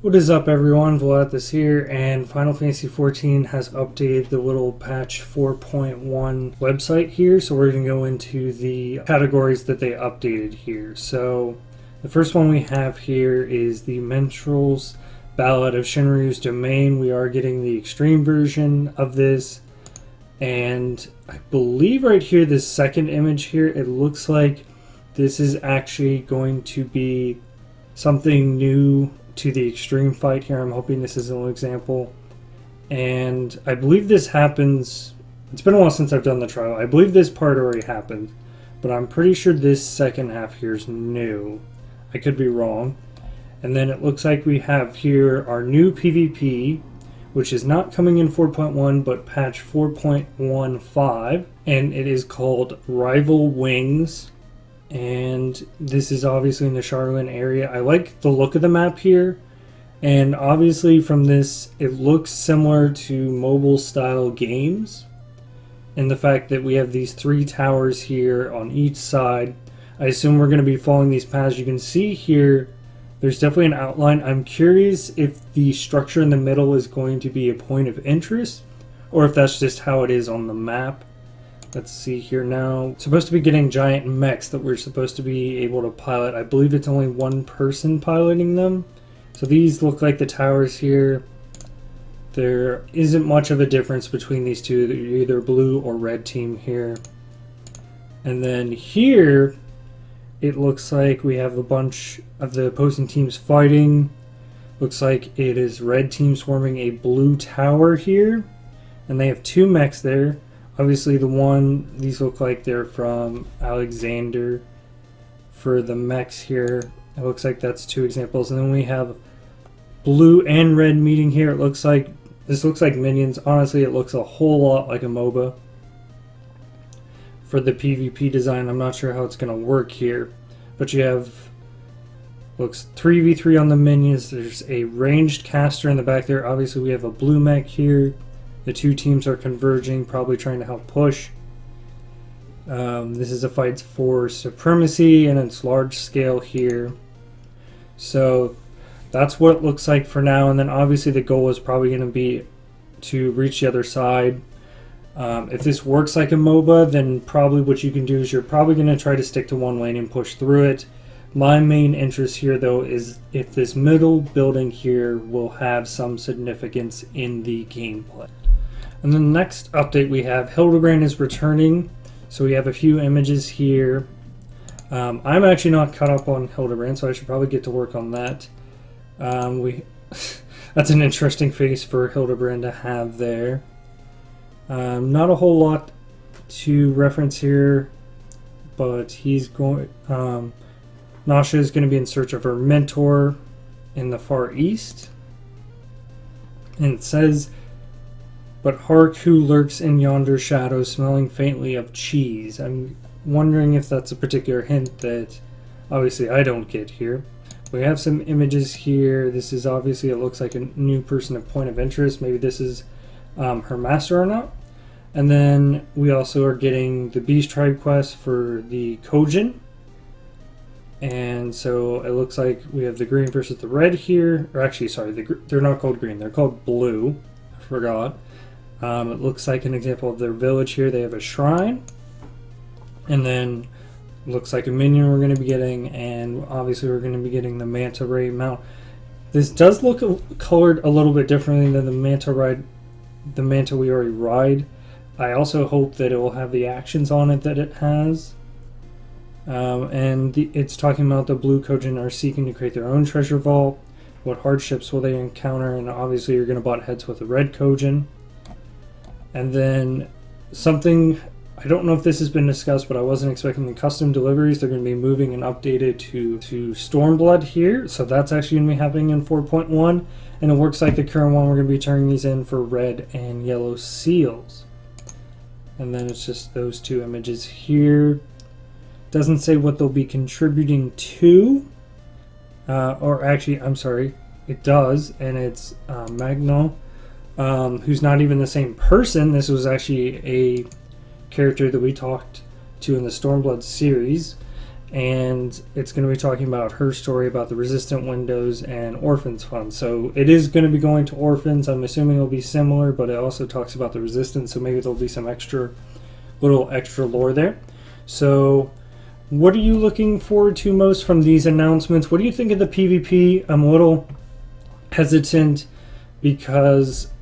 What is up, everyone? Volathis here, and Final Fantasy XIV has updated the little patch 4.1 website here, so we're going to go into the categories that they updated here. So the first one we have here is the Minstrel's Ballad of Shinryu's Domain. We are getting the extreme version of this, and I believe right here, this second image here, it looks like this is actually going to be something new to the extreme fight here. I'm hoping this is an example. And I believe this happens, it's been a while since I've done the trial. I believe this part already happened, but I'm pretty sure this second half here is new. I could be wrong. And then it looks like we have here our new PvP, which is not coming in 4.1, but patch 4.15, and it is called Rival Wings. And this is obviously in the Charlotte area. I like the look of the map here, and obviously from this it looks similar to mobile style games, and the fact that we have these three towers here on each side. I assume we're going to be following these paths. You can see here there's definitely an outline. I'm curious if the structure in the middle is going to be a point of interest, or if that's just how it is on the map. Let's see here now. Supposed to be getting giant mechs that we're supposed to be able to pilot. I believe it's only one person piloting them. So these look like the towers here. There isn't much of a difference between these two. They're either blue or red team here. And then here, it looks like we have a bunch of the opposing teams fighting. Looks like it is red team swarming a blue tower here. And they have two mechs there. Obviously these look like they're from Alexander. For the mechs here, it looks like that's two examples. And then we have blue and red meeting here. This looks like minions. Honestly, it looks a whole lot like a MOBA. For the PvP design, I'm not sure how it's going to work here. But you have, looks 3v3 on the minions. There's a ranged caster in the back there. Obviously we have a blue mech here. The two teams are converging, probably trying to help push. This is a fight for supremacy, and it's large scale here. So that's what it looks like for now. And then obviously the goal is probably going to be to reach the other side. If this works like a MOBA, then probably what you can do is you're probably going to try to stick to one lane and push through it. My main interest here, though, is if this middle building here will have some significance in the gameplay. And then the next update we have, Hildebrand is returning. So we have a few images here. I'm actually not caught up on Hildebrand, so I should probably get to work on that. That's an interesting face for Hildebrand to have there. Not a whole lot to reference here, but he's going. Nasha is going to be in search of her mentor in the Far East, and it says, "But hark who lurks in yonder shadow, smelling faintly of cheese." I'm wondering if that's a particular hint that obviously I don't get here. We have some images here. This is obviously, it looks like a new person of point of interest. Maybe this is her master or not. And then we also are getting the Beast Tribe quest for the Kojin. And so it looks like we have the green versus the red here. Or actually, sorry, they're not called green. They're called blue. I forgot. It looks like an example of their village here. They have a shrine. And then looks like a minion we're going to be getting. And obviously we're going to be getting the Manta Ray mount. This does look colored a little bit differently than the Manta we already ride. I also hope that it will have the actions on it that it has. It's talking about the blue Kojin are seeking to create their own treasure vault. What hardships will they encounter? And obviously you're going to butt heads with the red Kojin. And then something, I don't know if this has been discussed, but I wasn't expecting the custom deliveries. They're going to be moving and updated to Stormblood here. So that's actually going to be happening in 4.1. And it works like the current one. We're going to be turning these in for red and yellow seals. And then it's just those two images here. Doesn't say what they'll be contributing to. Or actually, I'm sorry, it does. And it's Magno. Who's not even the same person. This was actually a character that we talked to in the Stormblood series. and it's going to be talking about her story about the resistant windows and orphans fund. So it is going to be going to orphans. I'm assuming it'll be similar, but it also talks about the resistance, so maybe there'll be some little extra lore there. So what are you looking forward to most from these announcements? What do you think of the PvP? I'm a little hesitant because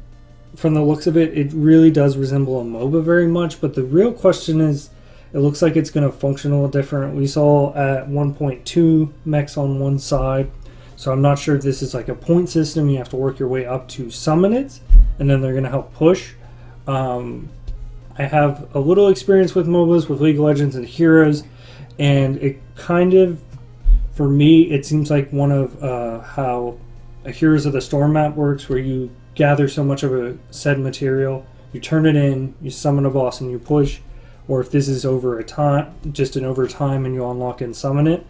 from the looks of it, it really does resemble a MOBA very much, but the real question is, it looks like it's going to function a little different. We saw at 1.2 mechs on one side, so I'm not sure if this is like a point system. You have to work your way up to summon it, and then they're going to help push. I have a little experience with MOBAs, with League of Legends and Heroes, and it kind of, for me, it seems like one of how a Heroes of the Storm map works, where you gather so much of a said material, you turn it in, you summon a boss, and you push. Or if this is over time and you unlock and summon it.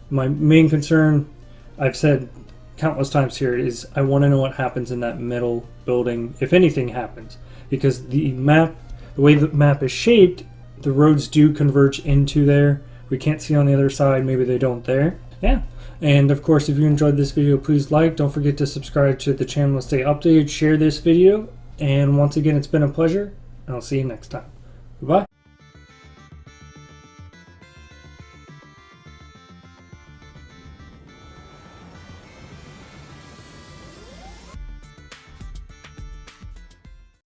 My main concern, I've said countless times here, is I want to know what happens in that middle building, if anything happens. Because the way the map is shaped, the roads do converge into there. We can't see on the other side, maybe they don't there. Yeah. And of course, if you enjoyed this video, please like. Don't forget to subscribe to the channel to stay updated. Share this video. And once again, it's been a pleasure. And I'll see you next time. Goodbye.